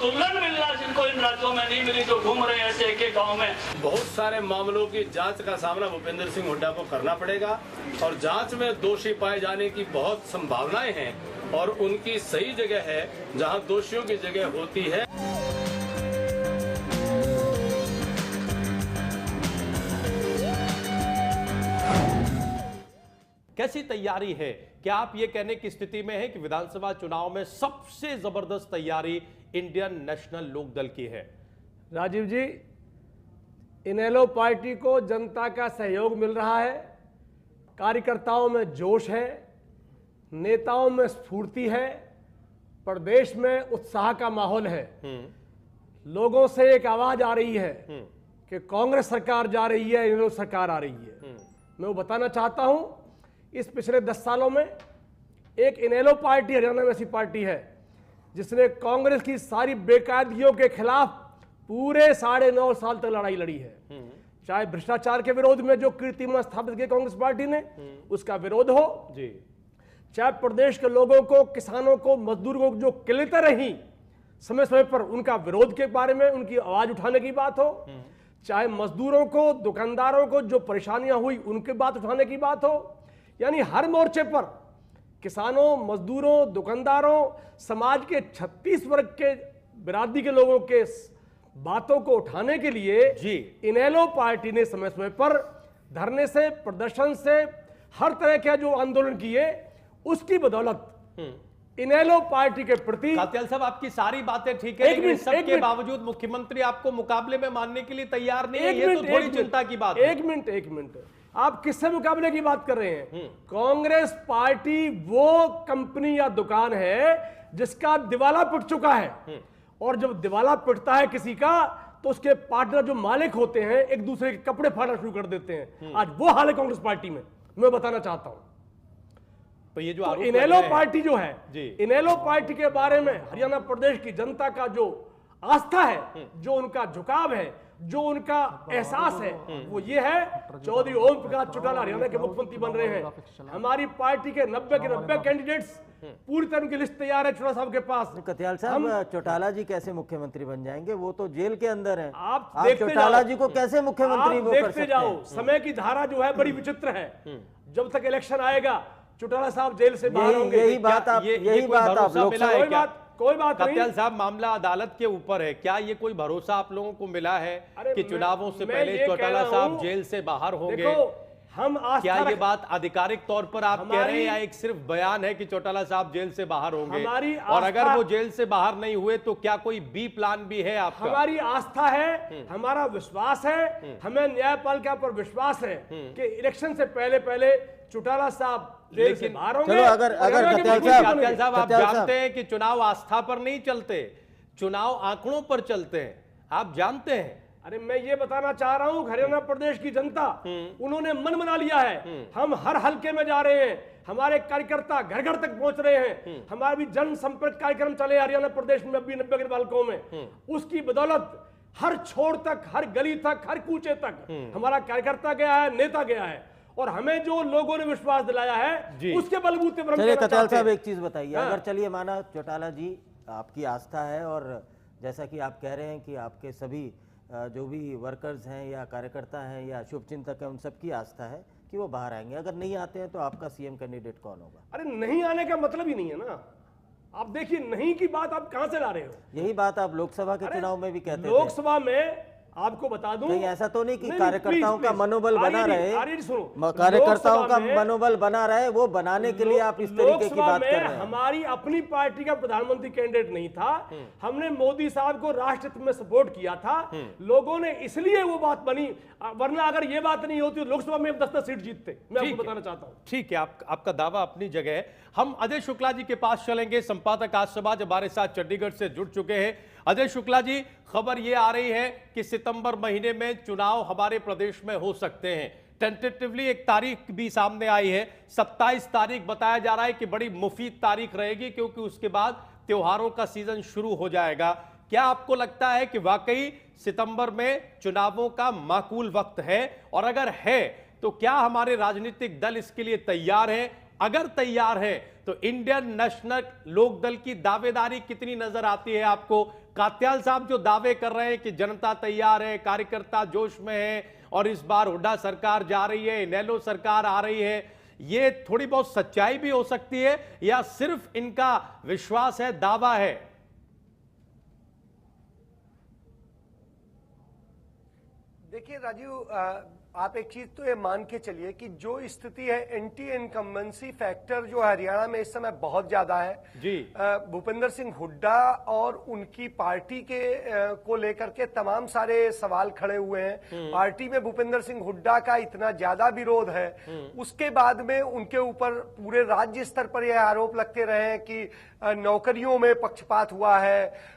तुलन मिल रहा जिनको इन राज्यों में नहीं मिली, जो घूम रहे हैं ऐसे एक एक गाँव में। बहुत सारे मामलों की जांच का सामना भूपेंद्र सिंह हुड्डा को करना पड़ेगा और जांच में दोषी पाए जाने की बहुत संभावनाएं हैं और उनकी सही जगह है जहां दोषियों की जगह होती है। कैसी तैयारी है? क्या आप ये कहने की स्थिति में है कि विधानसभा चुनाव में सबसे जबरदस्त तैयारी इंडियन नेशनल लोकदल की है? राजीव जी, इनेलो पार्टी को जनता का सहयोग मिल रहा है, कार्यकर्ताओं में जोश है, नेताओं में स्फूर्ति है, प्रदेश में उत्साह का माहौल है। लोगों से एक आवाज आ रही है कि कांग्रेस सरकार जा रही है, इनेलो सरकार आ रही है। मैं वो बताना चाहता हूं, इस पिछले 10 सालों में एक इनेलो पार्टी हरियाणा में ऐसी पार्टी है जिसने कांग्रेस की सारी बेकायदगियों के खिलाफ पूरे 9.5 साल तक लड़ाई लड़ी है। चाहे भ्रष्टाचार के विरोध में जो कीर्तिमान स्थापित किया कांग्रेस पार्टी ने, उसका विरोध हो जी, चाहे प्रदेश के लोगों को, किसानों को, मजदूरों को जो किल्लतें रही समय समय पर उनका विरोध के बारे में उनकी आवाज उठाने की बात हो, चाहे मजदूरों को, दुकानदारों को जो परेशानियां हुई उनकी बात उठाने की बात हो, यानी हर मोर्चे पर किसानों, मजदूरों, दुकानदारों, समाज के 36 वर्ग के बिरादरी के लोगों के बातों को उठाने के लिए जी इनेलो पार्टी ने समय समय पर धरने से, प्रदर्शन से, हर तरह के जो आंदोलन किए, उसकी बदौलत इनेलो पार्टी के प्रति। कात्याल साहब, आपकी सारी बातें ठीक है, लेकिन सबके बावजूद मुख्यमंत्री आपको मुकाबले में मानने के लिए तैयार नहीं है। ये तो थोड़ी चिंता की बात है। एक मिनट, आप किससे मुकाबले की बात कर रहे हैं? कांग्रेस पार्टी वो कंपनी या दुकान है जिसका दिवाला पिट चुका है, और जब दिवाला पिटता है किसी का तो उसके पार्टनर जो मालिक होते हैं एक दूसरे के कपड़े फाड़ना शुरू कर देते हैं। आज वो हाल है कांग्रेस पार्टी में, मैं बताना चाहता हूं। तो ये जो तो इनेलो पार्टी जो है, इनेलो पार्टी के बारे में हरियाणा प्रदेश की जनता का जो आस्था है, जो उनका झुकाव है, जो उनका एहसास है, वो ये है चौधरी ओम प्रकाश चौटाला हरियाणा के मुख्यमंत्री बन रहे हैं। हमारी पार्टी के 90 के 90 कैंडिडेट्स, पूरी तरह की लिस्ट तैयार है चौटाला साहब के पास। कत्याल साहब, चौटाला जी कैसे मुख्यमंत्री बन जाएंगे? वो तो जेल के अंदर हैं। आप चौटाला जी को कैसे मुख्यमंत्री वो कर सकते हैं? देखते जाओ, समय की धारा जो है बड़ी विचित्र है। जब तक इलेक्शन आएगा चौटाला साहब जेल से बाहर होंगे। यही बात आप लोग, कोई बात नहीं। कत्याल साहब, मामला अदालत के ऊपर है, क्या ये कोई भरोसा आप लोगों को मिला है कि चुनावों से पहले चौटाला साहब जेल से बाहर होंगे? हम क्या ये बात आधिकारिक तौर पर आप कह रहे हैं या एक सिर्फ बयान है कि चौटाला साहब जेल से बाहर होंगे? और अगर वो जेल से बाहर नहीं हुए तो क्या कोई बी प्लान भी है आपका? हमारी आस्था है, हमारा विश्वास है, हमें न्यायपालिका पर विश्वास है कि इलेक्शन से पहले चौटाला साहब जेल से बाहर होंगे। अगर कत्याल साहब, आप जानते हैं कि चुनाव आस्था पर नहीं चलते, चुनाव आंकड़ों पर चलते हैं, आप जानते हैं। अरे मैं ये बताना चाह रहा हूं, हरियाणा प्रदेश की जनता, उन्होंने मन बना लिया है। हम हर हलके में जा रहे हैं, हमारे कार्यकर्ता घर घर तक पहुंच रहे हैं, हमारे भी जन संपर्क कार्यक्रम चले हरियाणा प्रदेश में अभी 90 के हलकों में। उसकी बदौलत हर छोर तक, हर गली तक, हर कूचे तक हमारा कार्यकर्ता गया है, नेता गया है, और हमें जो लोगों ने विश्वास दिलाया है उसके बलबूते पर। चलिए कत्याल साहब, एक चीज बताइए, अगर चलिए माना चौटाला जी आपकी आस्था है, और जैसा कि आप कह रहे हैं कि आपके सभी जो भी वर्कर्स हैं या कार्यकर्ता हैं या शुभचिंतक हैं, उन सबकी आस्था है कि वो बाहर आएंगे, अगर नहीं आते हैं तो आपका सीएम कैंडिडेट कौन होगा? अरे नहीं आने का मतलब ही नहीं है ना। आप देखिए, नहीं की बात आप कहां से ला रहे हो? यही बात आप लोकसभा के चुनाव में भी कहते थे। लोकसभा में आपको बता दूं, ऐसा तो नहीं कि कार्यकर्ताओं का मनोबल बना रहे, सुनो, कार्यकर्ताओं का मनोबल बना रहे, वो बनाने के लिए आप इस तरीके की बात कर रहे हैं। हमारी अपनी पार्टी का प्रधानमंत्री कैंडिडेट नहीं था, हमने मोदी साहब को राष्ट्रहित में सपोर्ट किया था, लोगों ने इसलिए वो बात बनी, वरना अगर ये बात नहीं होती तो लोकसभा में 10-10 सीट जीतते। मैं आपको बताना चाहता हूँ। ठीक है, आपका दावा अपनी जगह है। हम अजय शुक्ला जी के पास चलेंगे, संपादक आज समाज हमारे साथ चंडीगढ़ से जुड़ चुके हैं। अजय शुक्ला जी, खबर यह आ रही है कि सितंबर महीने में चुनाव हमारे प्रदेश में हो सकते हैं। टेंटेटिवली एक तारीख भी सामने आई है, 27 तारीख बताया जा रहा है कि बड़ी मुफीद तारीख रहेगी, क्योंकि उसके बाद त्योहारों का सीजन शुरू हो जाएगा। क्या आपको लगता है कि वाकई सितंबर में चुनावों का माकूल वक्त है? और अगर है तो क्या हमारे राजनीतिक दल इसके लिए तैयार हैं? अगर तैयार है तो इंडियन नेशनल लोकदल की दावेदारी कितनी नजर आती है आपको? कात्याल साहब जो दावे कर रहे हैं कि जनता तैयार है, कार्यकर्ता जोश में है और इस बार हुड्डा सरकार जा रही है, इनेलो सरकार आ रही है, ये थोड़ी बहुत सच्चाई भी हो सकती है या सिर्फ इनका विश्वास है, दावा है? देखिए राजीव, आप एक चीज तो ये मान के चलिए कि जो स्थिति है, एंटी इनकम्बेंसी फैक्टर जो हरियाणा में इस समय बहुत ज्यादा है जी। भूपेंद्र सिंह हुड्डा और उनकी पार्टी के को लेकर के तमाम सारे सवाल खड़े हुए हैं। पार्टी में भूपेंद्र सिंह हुड्डा का इतना ज्यादा विरोध है, उसके बाद में उनके ऊपर पूरे राज्य स्तर पर यह आरोप लगते रहे हैं कि नौकरियों में पक्षपात हुआ है,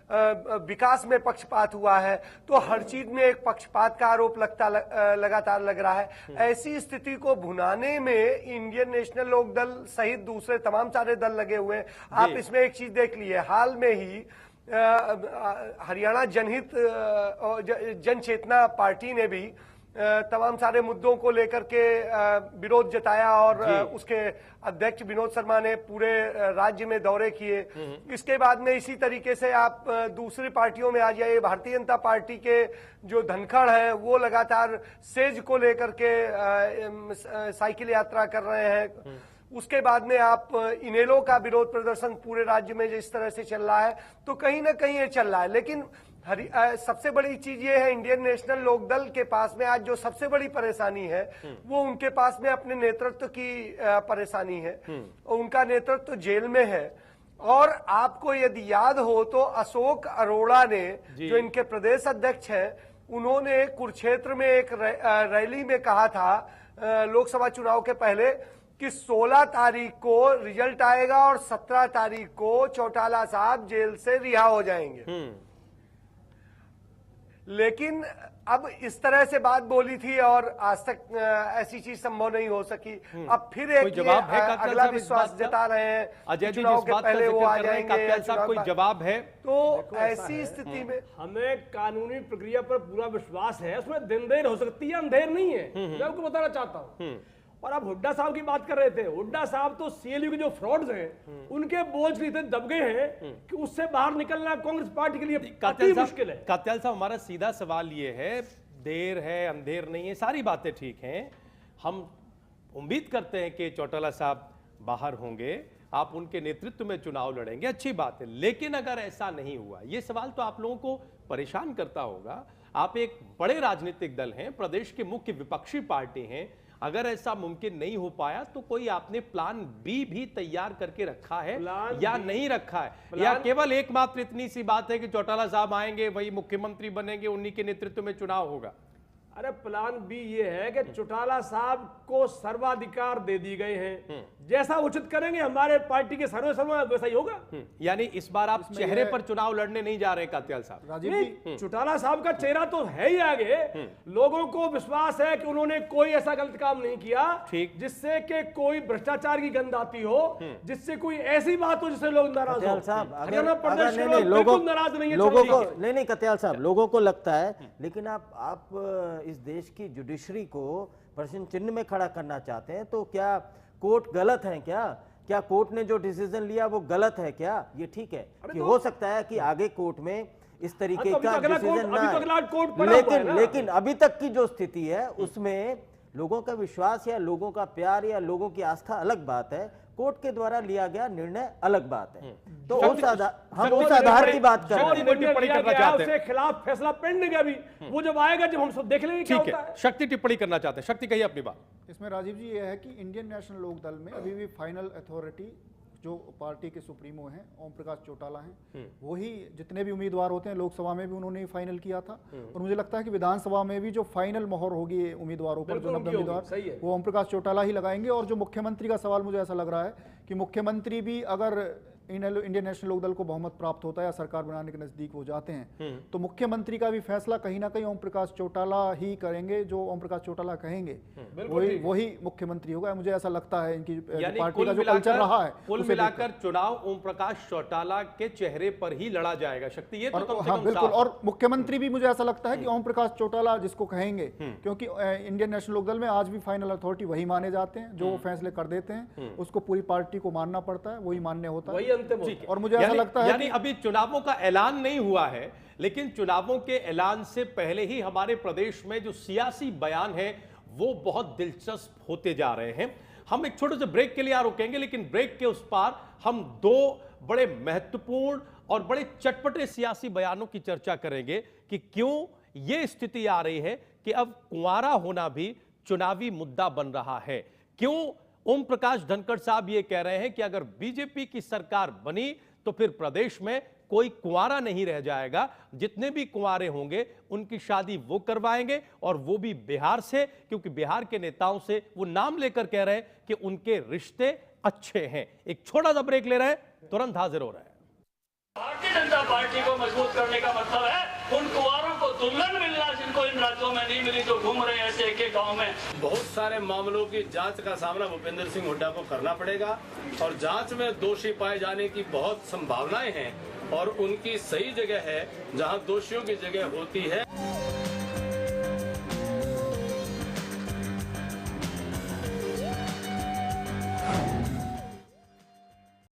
विकास में पक्षपात हुआ है, तो हर चीज में एक पक्षपात का आरोप लगातार लग रहा है। ऐसी स्थिति को भुनाने में इंडियन नेशनल लोकदल सहित दूसरे तमाम सारे दल लगे हुए हैं। आप इसमें एक चीज देख लीजिए, हाल में ही हरियाणा जनहित जन चेतना पार्टी ने भी तमाम सारे मुद्दों को लेकर के विरोध जताया और उसके अध्यक्ष विनोद शर्मा ने पूरे राज्य में दौरे किए। इसके बाद में इसी तरीके से आप दूसरी पार्टियों में आ जाइए, भारतीय जनता पार्टी के जो धनखड़ है वो लगातार सेज को लेकर के साइकिल यात्रा कर रहे हैं। उसके बाद में आप इनेलो का विरोध प्रदर्शन पूरे राज्य में जिस तरह से चल रहा है, तो कहीं ना कहीं ये चल रहा है। लेकिन सबसे बड़ी चीज ये है, इंडियन नेशनल लोकदल के पास में आज जो सबसे बड़ी परेशानी है वो उनके पास में अपने नेतृत्व की परेशानी है। उनका नेतृत्व जेल में है। और आपको यदि याद हो तो अशोक अरोड़ा ने, जो इनके प्रदेश अध्यक्ष हैं, उन्होंने कुरुक्षेत्र में एक रैली में कहा था लोकसभा चुनाव के पहले कि 16 तारीख को रिजल्ट आएगा और 17 तारीख को चौटाला साहब जेल से रिहा हो जाएंगे। लेकिन अब इस तरह से बात बोली थी और आज तक ऐसी चीज संभव नहीं हो सकी। अब फिर एक अगला विश्वास जता रहे हैं, अजय जी चुनाव जिस के बात पहले वो आ जाएंगे। साहब कोई जवाब है? तो ऐसी स्थिति में हमें कानूनी प्रक्रिया पर पूरा विश्वास है, उसमें दिन देर हो सकती है, अंधेर नहीं है। मैं आपको बताना चाहता हूँ। और आप हुड्डा साहब की बात कर रहे थे, हुड्डा साहब तो सीएलयू के जो फ्रॉड्स हैं उनके बोझ इतने दब गए हैं कि उससे बाहर निकलना कांग्रेस पार्टी के लिए काफी मुश्किल है। कात्याल साहब, हमारा सीधा सवाल ये है, देर है अंधेर नहीं है, सारी बातें ठीक हैं, हम उम्मीद करते हैं कि चौटाला साहब बाहर होंगे, आप उनके नेतृत्व में चुनाव लड़ेंगे, अच्छी बात है। लेकिन अगर ऐसा नहीं हुआ, ये सवाल तो आप लोगों को परेशान करता होगा। आप एक बड़े राजनीतिक दल हैं, प्रदेश के मुख्य विपक्षी पार्टी हैं, अगर ऐसा मुमकिन नहीं हो पाया तो कोई आपने प्लान बी भी तैयार करके रखा है या नहीं रखा है, या केवल एकमात्र इतनी सी बात है कि चौटाला साहब आएंगे, वही मुख्यमंत्री बनेंगे, उन्हीं के नेतृत्व में चुनाव होगा? अरे प्लान बी ये है कि चौटाला साहब को सर्वाधिकार दे दी गए हैं, जैसा उचित करेंगे हमारे पार्टी के सर्वे वैसा ही होगा। यानी इस बार आप चेहरे पर चुनाव लड़ने नहीं जा रहे कात्याल साहब? नहीं, चौटाला साहब का चेहरा तो है ही आगे। लोगों को विश्वास है कि उन्होंने कोई ऐसा गलत काम नहीं किया जिससे कि कोई भ्रष्टाचार की गंध आती हो, जिससे कोई ऐसी बात हो जिससे लोग नाराज हो। हरियाणा प्रदेश के लोग बिल्कुल नाराज नहीं है। लोगों को नहीं कत्याल साहब, लोगों को लगता है, लेकिन आप इस देश की जुडिशरी को प्रश्न चिन्ह में खड़ा करना चाहते हैं, तो क्या कोर्ट गलत है? क्या कोर्ट ने जो डिसीजन लिया वो गलत है? क्या ये ठीक है कि हो सकता है कि आगे कोर्ट में इस तरीके का डिसीजन ना आए, लेकिन अभी तक की जो स्थिति है उसमें लोगों का विश्वास या लोगों का प्यार या लोगों की आस्था अलग बात है, कोर्ट के द्वारा लिया गया निर्णय अलग बात है। तो हम उस आधार की बात कर रहे हैं। उसके खिलाफ फैसला पेंडिंग है अभी, वो जब आएगा जब हम सब देख लेंगे क्या होता है। शक्ति टिप्पणी करना चाहते हैं, शक्ति कहिए अपनी बात। इसमें राजीव जी ये है कि इंडियन नेशनल लोकदल में अभी भी फाइनल अथॉरिटी जो पार्टी के सुप्रीमो हैं ओम प्रकाश चौटाला हैं, वही जितने भी उम्मीदवार होते हैं, लोकसभा में भी उन्होंने फाइनल किया था और मुझे लगता है कि विधानसभा में भी जो फाइनल मोहर होगी उम्मीदवारों पर, जो 90 उम्मीदवार, वो ओम प्रकाश चौटाला ही लगाएंगे। और जो मुख्यमंत्री का सवाल, मुझे ऐसा लग रहा है कि मुख्यमंत्री भी अगर इंडियन नेशनल लोकदल को बहुमत प्राप्त होता है या सरकार बनाने के नजदीक वो जाते हैं, तो मुख्यमंत्री का भी फैसला कहीं ना कहीं ओम प्रकाश चौटाला ही करेंगे। जो ओम प्रकाश चौटाला कहेंगे वही मुख्यमंत्री होगा, मुझे ऐसा लगता है। इनकी पार्टी का जो कल्चर रहा है, कुल मिलाकर चुनाव ओम प्रकाश चौटाला के चेहरे पर ही लड़ा जाएगा। शक्ति ये तो कम से कम बिल्कुल। और मुख्यमंत्री भी मुझे ऐसा लगता है कि ओम प्रकाश चौटाला जिसको कहेंगे, क्योंकि इंडियन नेशनल लोकदल में आज भी फाइनल अथॉरिटी वही माने जाते हैं, जो फैसले कर देते हैं उसको पूरी पार्टी को मानना पड़ता है, वही मान्य होता है, वही अंतिम होता है। और मुझे ऐसा लगता है यानी अभी चुनावों का ऐलान नहीं हुआ है, लेकिन चुनावों के ऐलान से पहले ही हमारे प्रदेश में जो सियासी बयान है वो बहुत दिलचस्प होते जा रहे हैं। हम एक छोटे से ब्रेक के लिए यहाँ रुकेंगे, लेकिन ब्रेक के उस पार हम दो बड़े महत्वपूर्ण और बड़े चटपटे सियासी बयानों की चर्चा करेंगे कि क्यों यह स्थिति आ रही है कि अब कुंवारा होना भी चुनावी मुद्दा बन रहा है। क्यों ओम प्रकाश धनखड़ साहब ये कह रहे हैं कि अगर बीजेपी की सरकार बनी तो फिर प्रदेश में कोई कुंवारा नहीं रह जाएगा, जितने भी कुंवारे होंगे उनकी शादी वो करवाएंगे, और वो भी बिहार से, क्योंकि बिहार के नेताओं से वो नाम लेकर कह रहे हैं कि उनके रिश्ते अच्छे हैं। एक छोटा सा ब्रेक ले रहे हैं, तुरंत हाजिर हो रहे हैं। भारतीय जनता पार्टी को मजबूत करने का मतलब है उन कुंवारों को दुल्हन मिलना जिनको इन राज्यों में नहीं मिली, जो घूम रहे हैं ऐसे एक गांव में। बहुत सारे मामलों की जांच का सामना भूपेंद्र सिंह हुड्डा को करना पड़ेगा, और जांच में दोषी पाए जाने की बहुत संभावनाएं हैं, और उनकी सही जगह है जहां दोषियों की जगह होती है।